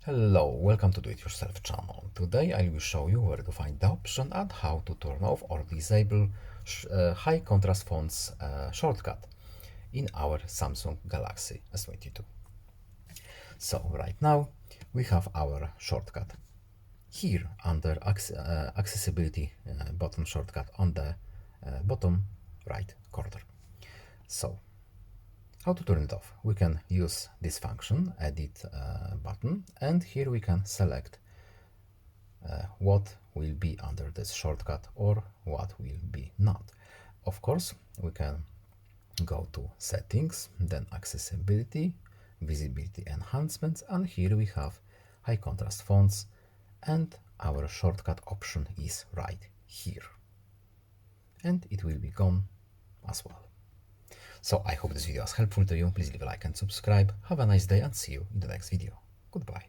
Hello, welcome to Do It Yourself channel. Today I will show you where to find the option and how to turn off or disable high contrast fonts shortcut in our Samsung Galaxy S22. So right now we have our shortcut here under accessibility button shortcut on the bottom right corner. So how to turn it off? We can use this function, edit button, and here we can select what will be under this shortcut or what will be not. Of course, we can go to settings, then accessibility, visibility enhancements, and here we have high contrast fonts, and our shortcut option is right here. And it will be gone as well. So I hope this video was helpful to you. Please leave a like and subscribe. Have a nice day and see you in the next video. Goodbye.